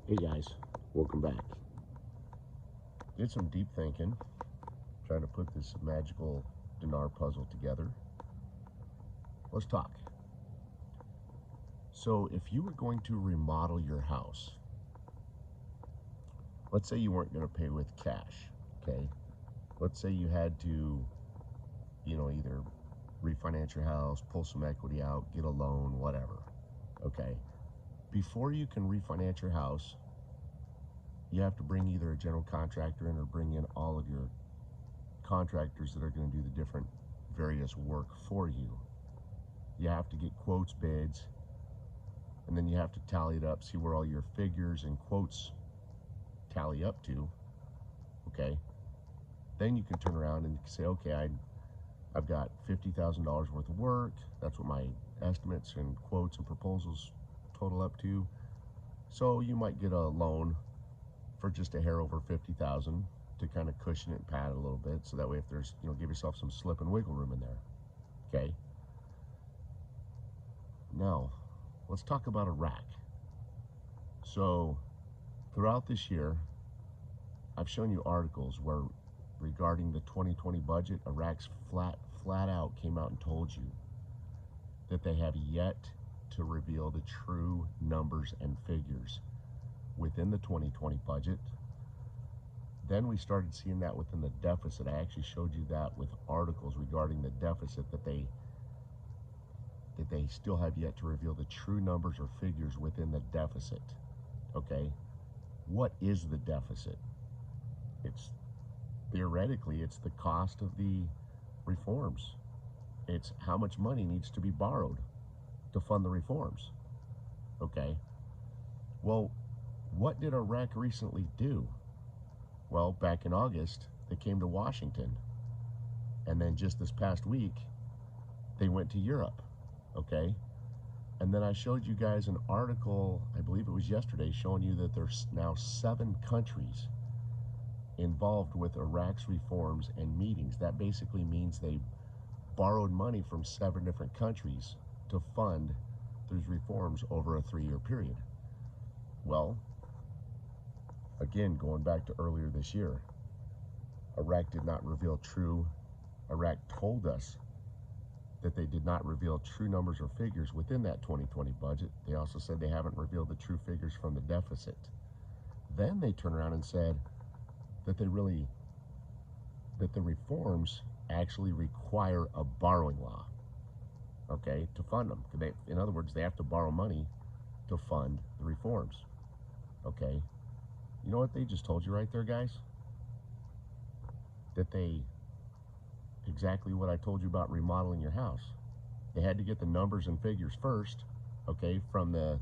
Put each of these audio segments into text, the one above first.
Hey guys, welcome back. Did some deep thinking, trying to put this magical dinar puzzle together. Let's talk. So, if you were going to remodel your house, let's say you weren't going to pay with cash, okay? Let's say you had to, either refinance your house, pull some equity out, get a loan, whatever, okay? Before you can refinance your house, you have to bring either a general contractor in or bring in all of your contractors that are going to do the different various work for you. You have to get quotes, bids, and then you have to tally it up, see where all your figures and quotes tally up to, okay? Then you can turn around and say, okay, I've got $50,000 worth of work. That's what my estimates and quotes and proposals total up to. So you might get a loan for just a hair over 50,000 to kind of cushion it and pad it a little bit. So that way if there's, give yourself some slip and wiggle room in there, okay? Now, let's talk about a rack. So throughout this year, I've shown you articles where regarding the 2020 budget, Iraq's flat out came out and told you that they have yet to reveal the true numbers and figures within the 2020 budget. Then we started seeing that within the deficit. I actually showed you that with articles regarding the deficit that they still have yet to reveal the true numbers or figures within the deficit. Okay, what is the deficit? It's theoretically, it's the cost of the reforms. It's how much money needs to be borrowed to fund the reforms. Okay, well, what did Iraq recently do? Well, back in August, they came to Washington. And then just this past week, they went to Europe. Okay, and then I showed you guys an article, I believe it was yesterday, showing you that there's now 7 countries involved with Iraq's reforms and meetings. That basically means they borrowed money from 7 different countries to fund those reforms over a 3-year period. Well, again, going back to earlier this year, Iraq did not reveal Iraq told us that they did not reveal true numbers or figures within that 2020 budget. They also said they haven't revealed the true figures from the deficit. Then they turned around and said that the reforms actually require a borrowing law, okay, to fund them. In other words, they have to borrow money to fund the reforms, okay? You know what they just told you right there, guys? That exactly what I told you about remodeling your house. They had to get the numbers and figures first, okay, from the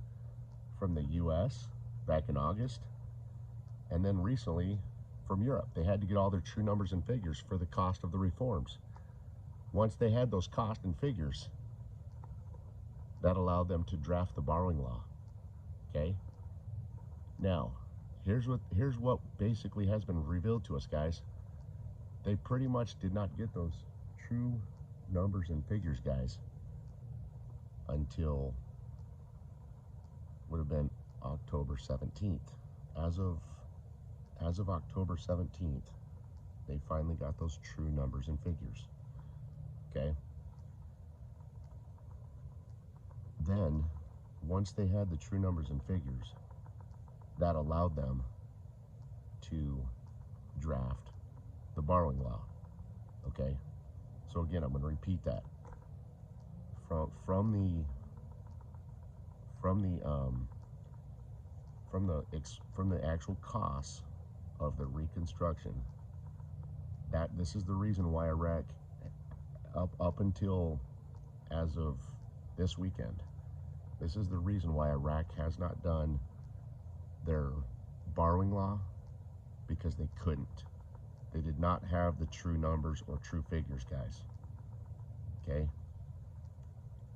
US back in August, and then recently from Europe. They had to get all their true numbers and figures for the cost of the reforms. Once they had those cost and figures, that allowed them to draft the borrowing law, okay? Now, here's what basically has been revealed to us, guys. They pretty much did not get those true numbers and figures, guys, until would have been October 17th. As of October 17th, they finally got those true numbers and figures. Okay? Then, once they had the true numbers and figures, that allowed them to draft the borrowing law. Okay? So again, I'm going to repeat that. From the actual costs of the reconstruction, that this is the reason why Iraq, up until as of this weekend, this is the reason why Iraq has not done their borrowing law, because they couldn't. They did not have the true numbers or true figures, guys. Okay?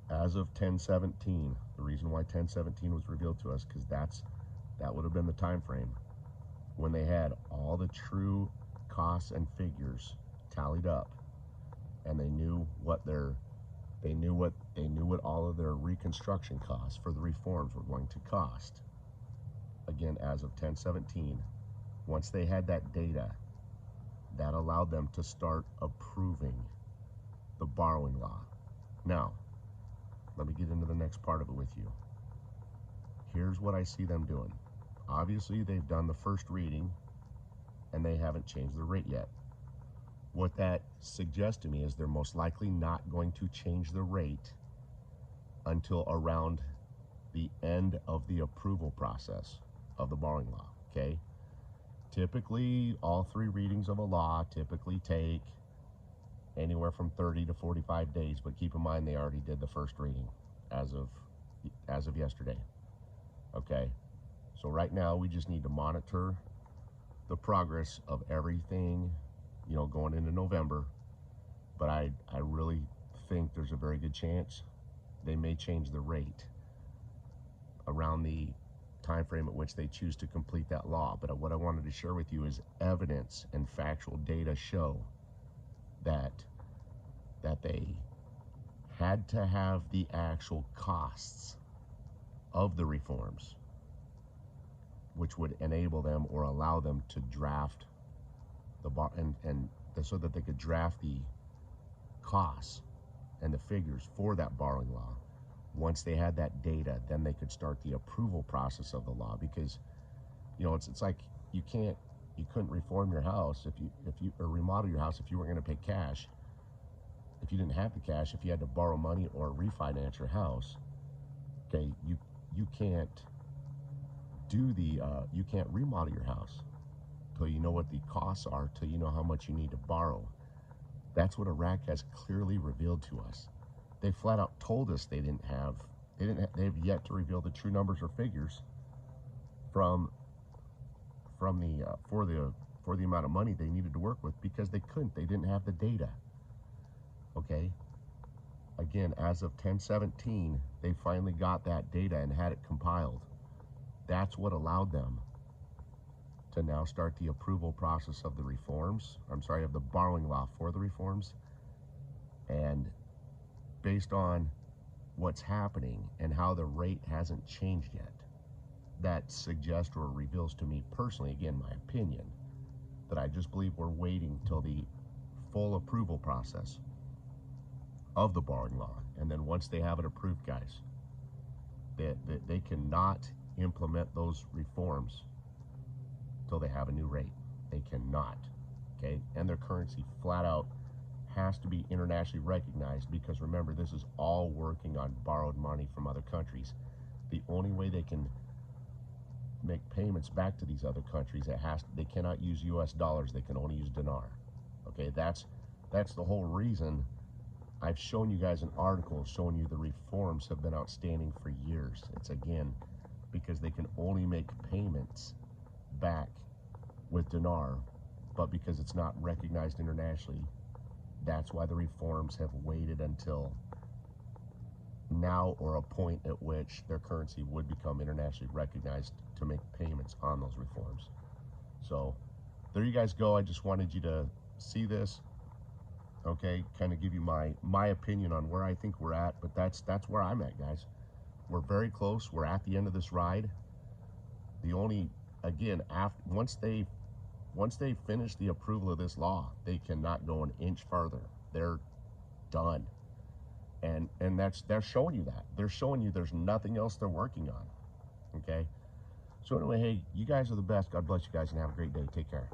As of 10/17, the reason why 10/17 was revealed to us, because that would have been the time frame when they had all the true costs and figures tallied up, and they knew what all of their reconstruction costs for the reforms were going to cost. again, as of 10/17, once they had that data, that allowed them to start approving the borrowing law. Now, let me get into the next part of it with you. Here's what I see them doing. Obviously, they've done the first reading and they haven't changed the rate yet. What that suggests to me is they're most likely not going to change the rate until around the end of the approval process of the borrowing law, okay? Typically, all three readings of a law typically take anywhere from 30 to 45 days, but keep in mind they already did the first reading as of yesterday, okay? So right now, we just need to monitor the progress of everything, you know, going into November. But I really think there's a very good chance they may change the rate around the time frame at which they choose to complete that law. But what I wanted to share with you is evidence and factual data show that they had to have the actual costs of the reforms, which would enable them or allow them to draft the bar and so that they could draft the costs and the figures for that borrowing law. Once they had that data, then they could start the approval process of the law. Because, you know, it's like you couldn't reform your house or remodel your house if you weren't going to pay cash. If you didn't have the cash, if you had to borrow money or refinance your house, okay, you can't you can't remodel your house till you know what the costs are, till you know how much you need to borrow. That's what Iraq has clearly revealed to us. They flat out told us they've yet to reveal the true numbers or figures for the amount of money they needed to work with, because they didn't have the data. Okay, again, as of 10/17, they finally got that data and had it compiled. That's what allowed them to now start the approval process of the reforms, of the borrowing law for the reforms. And based on what's happening and how the rate hasn't changed yet, that suggests or reveals to me personally, again, my opinion, that I just believe we're waiting till the full approval process of the borrowing law. And then once they have it approved, guys, they cannot implement those reforms till they have a new rate. They cannot, okay? And their currency flat out has to be internationally recognized, because remember, this is all working on borrowed money from other countries. The only way they can make payments back to these other countries, they cannot use US dollars, they can only use dinar. Okay, that's the whole reason I've shown you guys an article showing you the reforms have been outstanding for years. It's again because they can only make payments back with dinar, but because it's not recognized internationally, that's why the reforms have waited until now, or a point at which their currency would become internationally recognized to make payments on those reforms. So there you guys go. I just wanted you to see this, okay, kind of give you my opinion on where I think we're at. But that's where I'm at, guys. We're very close. We're at the end of this ride. The only, again, once they finish the approval of this law, they cannot go an inch further. They're done. And they're showing you that. They're showing you there's nothing else they're working on. Okay? So anyway, hey, you guys are the best. God bless you guys and have a great day. Take care.